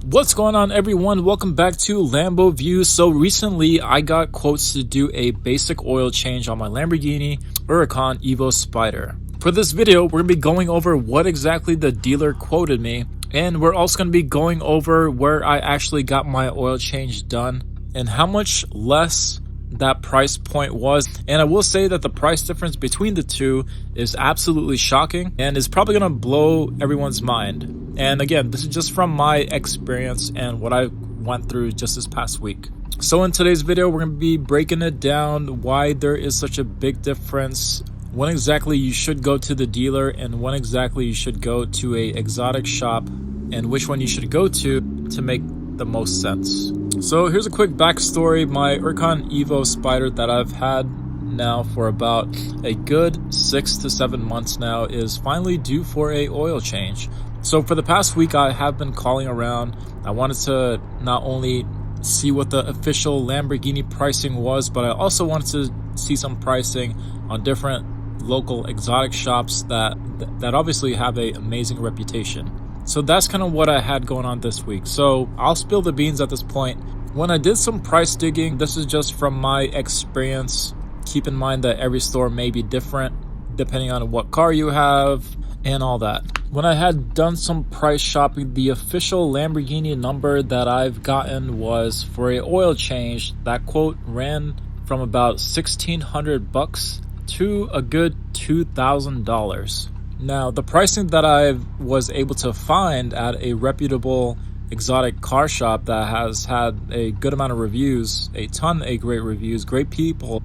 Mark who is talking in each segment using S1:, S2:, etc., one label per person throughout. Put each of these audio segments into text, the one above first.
S1: What's going on, everyone? Welcome back to Lambo Views. So recently I got quotes to do a basic oil change on my Lamborghini Huracán Evo Spyder. For this video, we're going to be going over what exactly the dealer quoted me, and we're also going to be going over where I actually got my oil change done and how much less that price point was. And I will say that the price difference between the two is absolutely shocking and is probably going to blow everyone's mind. And again, this is just from my experience and what I went through just this past week. So in today's video, we're going to be breaking it down why there is such a big difference, when exactly you should go to the dealer and when exactly you should go to a exotic shop, and which one you should go to make the most sense. So here's a quick backstory. My Huracán Evo Spyder that I've had now for about a good 6 to 7 months now is finally due for a oil change. So for the past week, I have been calling around. I wanted to not only see what the official Lamborghini pricing was, but I also wanted to see some pricing on different local exotic shops that obviously have an amazing reputation. So that's kind of what I had going on this week. So I'll spill the beans at this point. When I did some price digging, this is just from my experience. Keep in mind that every store may be different depending on what car you have and all that. When I had done some price shopping, the official Lamborghini number that I've gotten was for a oil change. That quote ran from about $1,600 to a good $2,000. Now, the pricing that I was able to find at a reputable exotic car shop that has had a good amount of reviews, a ton of great reviews, great people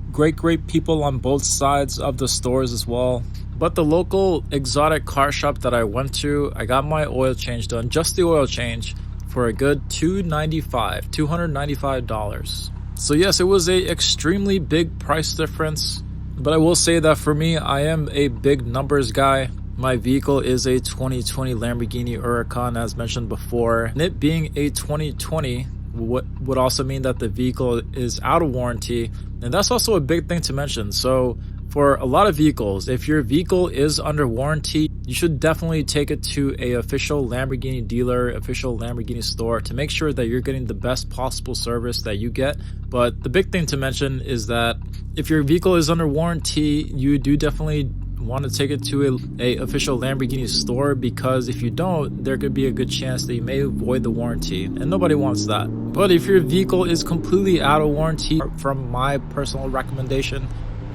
S1: on both sides of the stores as well. But the local exotic car shop that I went to, I got my oil change done, just the oil change, for a good $295. So yes, it was a extremely big price difference. But I will say that for me, I am a big numbers guy. My vehicle is a 2020 Lamborghini Huracan, as mentioned before. And it being a 2020 would also mean that the vehicle is out of warranty. And that's also a big thing to mention. So for a lot of vehicles, if your vehicle is under warranty, you should definitely take it to a official Lamborghini dealer, official Lamborghini store, to make sure that you're getting the best possible service that you get. But the big thing to mention is that if your vehicle is under warranty, you do definitely want to take it to a official Lamborghini store, because if you don't, there could be a good chance that you may void the warranty, and nobody wants that. But if your vehicle is completely out of warranty, from my personal recommendation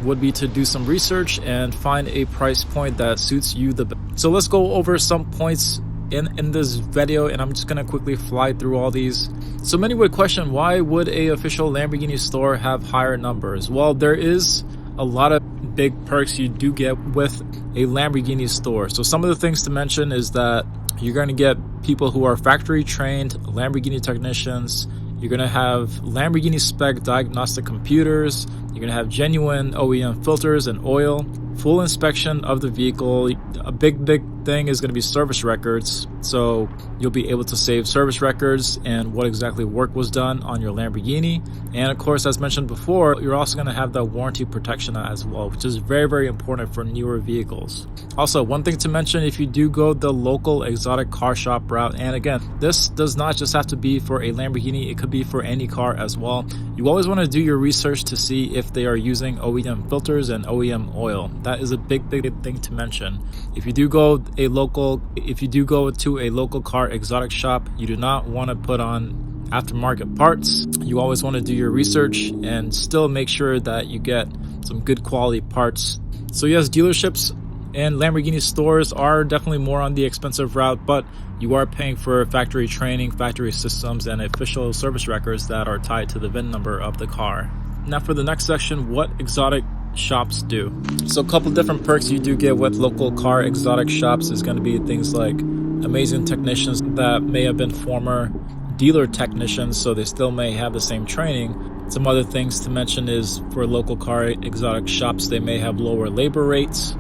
S1: would be to do some research and find a price point that suits you the best. So let's go over some points in this video, and I'm just going to quickly fly through all these. So many would question, why would a official Lamborghini store have higher numbers? Well, there is a lot of big perks you do get with a Lamborghini store. So some of the things to mention is that you're going to get people who are factory trained Lamborghini technicians. You're going to have Lamborghini spec diagnostic computers. You're going to have genuine OEM filters and oil, full inspection of the vehicle. A big thing is going to be service records. So you'll be able to save service records and what exactly work was done on your Lamborghini. And of course, as mentioned before, you're also going to have the warranty protection as well, which is very, very important for newer vehicles. Also, one thing to mention, if you do go the local exotic car shop route, and again, this does not just have to be for a Lamborghini, it could be for any car as well. You always want to do your research to see if they are using OEM filters and OEM oil. That is a big thing to mention. If you do go to a local car exotic shop, you do not want to put on aftermarket parts. You always want to do your research and still make sure that you get some good quality parts. So yes, dealerships and Lamborghini stores are definitely more on the expensive route, but you are paying for factory training, factory systems, and official service records that are tied to the VIN number of the car. Now for the next section, what exotic shops do. So a couple different perks you do get with local car exotic shops is going to be things like amazing technicians that may have been former dealer technicians, so they still may have the same training. Some other things to mention is for local car exotic shops, they may have lower labor rates,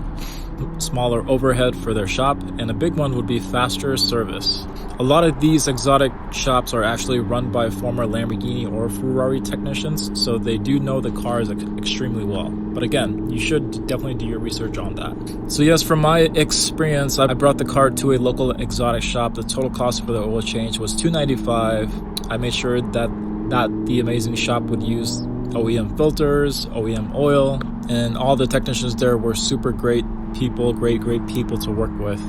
S1: smaller overhead for their shop, and a big one would be faster service. A lot of these exotic shops are actually run by former Lamborghini or Ferrari technicians, so they do know the cars extremely well. But again, you should definitely do your research on that. So yes, from my experience, I brought the car to a local exotic shop. The total cost for the oil change was $295. I made sure that the amazing shop would use OEM filters, OEM oil, and all the technicians there were super great people, great people to work with.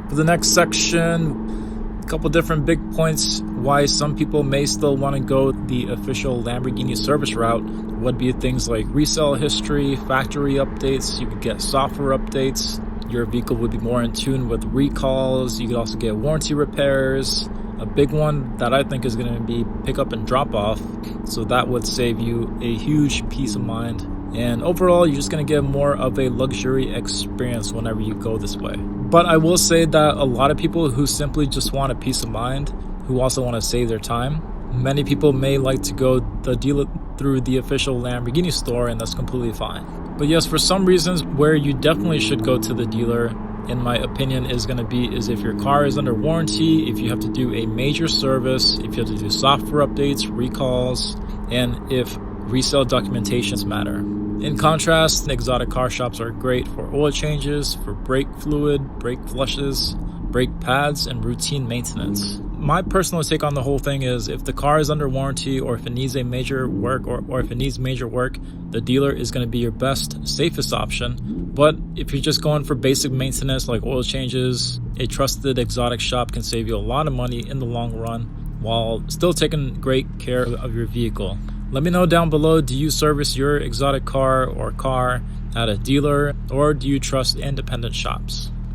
S1: For the next section, a couple different big points why some people may still want to go the official Lamborghini service route would be things like resale history, factory updates. You could get software updates. Your vehicle would be more in tune with recalls. You could also get warranty repairs. A big one that I think is going to be pickup and drop off, so that would save you a huge peace of mind. And overall, you're just going to get more of a luxury experience whenever you go this way. But I will say that a lot of people who simply just want a peace of mind, who also want to save their time, many people may like to go the dealer through the official Lamborghini store, and that's completely fine. But yes, for some reasons where you definitely should go to the dealer, in my opinion, is if your car is under warranty, if you have to do a major service, if you have to do software updates, recalls, and if resale documentations matter. In contrast, exotic car shops are great for oil changes, for brake fluid, brake flushes, brake pads, and routine maintenance. My personal take on the whole thing is if the car is under warranty, or if it needs a major work, or if it needs major work, the dealer is going to be your best, safest option. But if you're just going for basic maintenance like oil changes, a trusted exotic shop can save you a lot of money in the long run while still taking great care of your vehicle. Let me know down below, do you service your exotic car at a dealer, or do you trust independent shops?